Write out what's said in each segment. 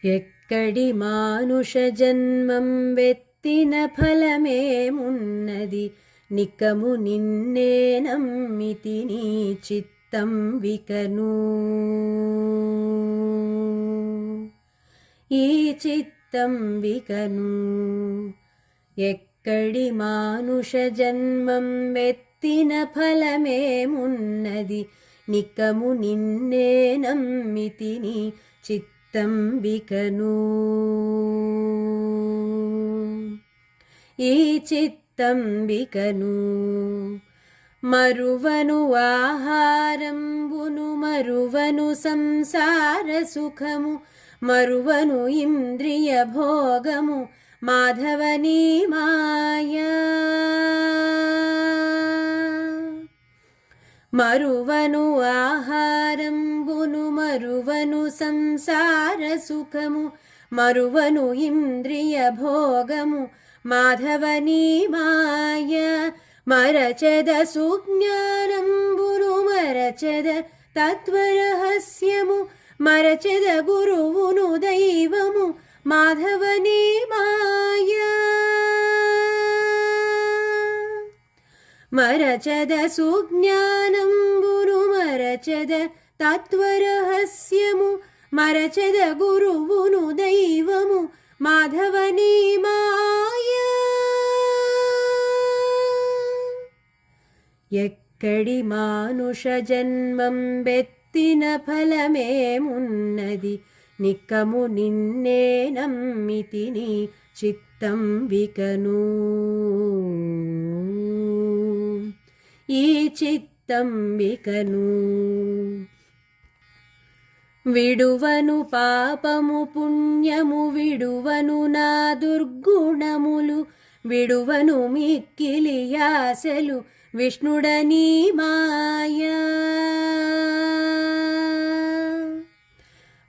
ఎక్కడి మానుష జన్మం వెత్తిన ఫలమేమున్నది, నికము నిన్నే నమ్మితి నీ చిత్తం వికను. ఈ చిత్తం వికను. ఎక్కడి మానుష జన్మం వెత్తిన ఫలమేమున్నది, నికము నిన్నే నమ్మితి నీ చిత్తం వికను. ఈ చిత్తం వికను. మరువను ఆహారంబును మరువను సంసార సుఖము, మరువను ఇంద్రియ భోగము మాధవనీ మాయా. మరువను ఆహారంబును మరువను సంసార సుఖము, మరువను ఇంద్రియ భోగము మాధవనీ మాయ. మరచెద సుజ్ఞానంబును మరచెద తత్వరహస్యము, మరచెద గురువును దైవము మాధవనీ మాయ. మరచెద సుజ్ఞానంబును మరచెద తత్వరహస్యము, మరచెద గురువును దైవము మాధవనీ మాయ. ఎక్కడి మానుష జన్మం వెత్తిన ఫలమేమున్నది, నికము నిన్నే నమ్మితి నీ చిత్తం వికను. ఈ చిత్తం వికను. విడువను పాపము పుణ్యము విడువను నా దుర్గుణములు, విడువను మిక్కిలి ఆశలు విష్ణుడనీ మాయా.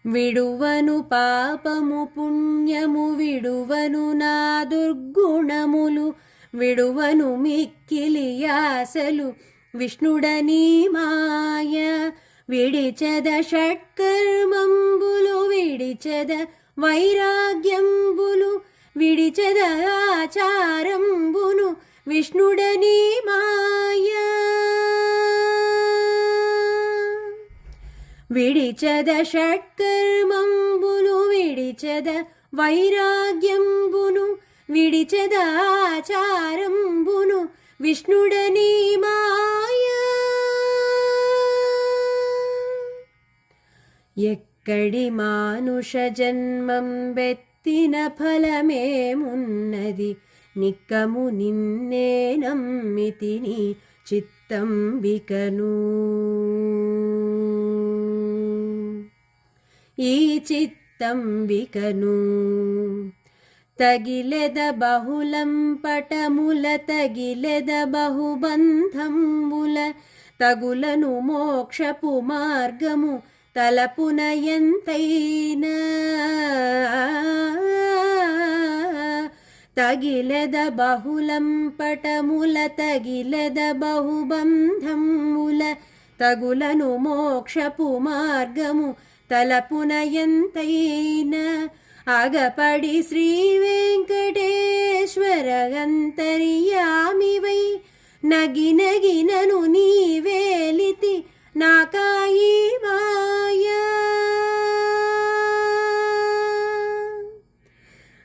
విడువను పాపము పుణ్యము విడువను నా దుర్గుణములు, విడువను మిక్కిలి ఆశలు విష్ణుడనీ మాయ. విడిచెద షట్కర్మంబులు విడిచెద వైరాగ్యంబులు, విడిచెద ఆచారంబును విష్ణుడనీ మాయ. విడిచెద షట్కర్మంబులు విడిచెద వైరాగ్యంబును, విడిచెద ఆచారంబును విష్ణుడనీ మాయ. ఎక్కడి మానుష జన్మం వెత్తిన ఫలమేమున్నది, నికము నిన్నే నమ్మితి నీ చిత్తం వికను. ఈ చిత్తం వికను. తగిలెద బహుళం పటముల తగిలెద బహుబంధంబుల, తగులను మోక్షపు మార్గము తలపున ఎంతైనా. తగిలెద బహుళం పటముల తగిలెద బహుబంధంబుల, తగులను మోక్షపు మార్గము తలపున ఎంతైనా. అగపడి శ్రీ వెంకటేశ్వర అంతర్యామివై, నగినగినను నీవేలితి నాకాయి మాయా.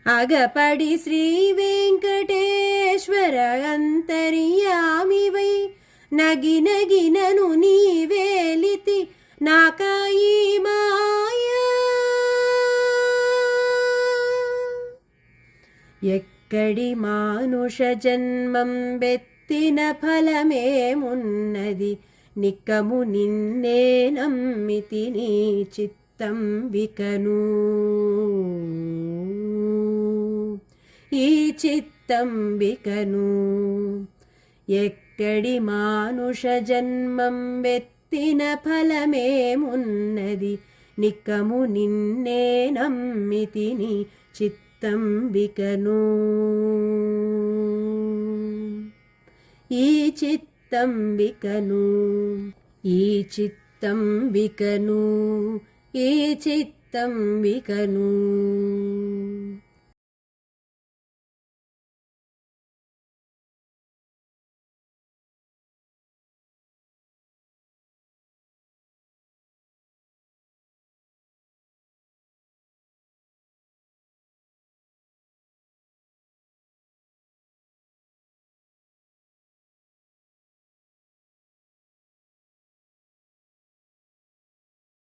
అగపడి శ్రీ వెంకటేశ్వర అంతర్యామివై, నగినగినను నీవేలితి నాకాయి మాయా. ఎక్కడి మానుష జన్మం వెత్తిన ఫలమేమున్నది, నికము నిన్నే నమ్మితి నీ చిత్తం వికను. ఈ చిత్తం వికను. ఎక్కడి మానుష జన్మం వెత్తిన ఫలమేమున్నది, నికము నిన్నే నమ్మితి నీ చిత్తం వికను. ఈ చిత్తం వికను. ఈ చిత్తం వికను. ఈ చిత్తం చిత్తంబికను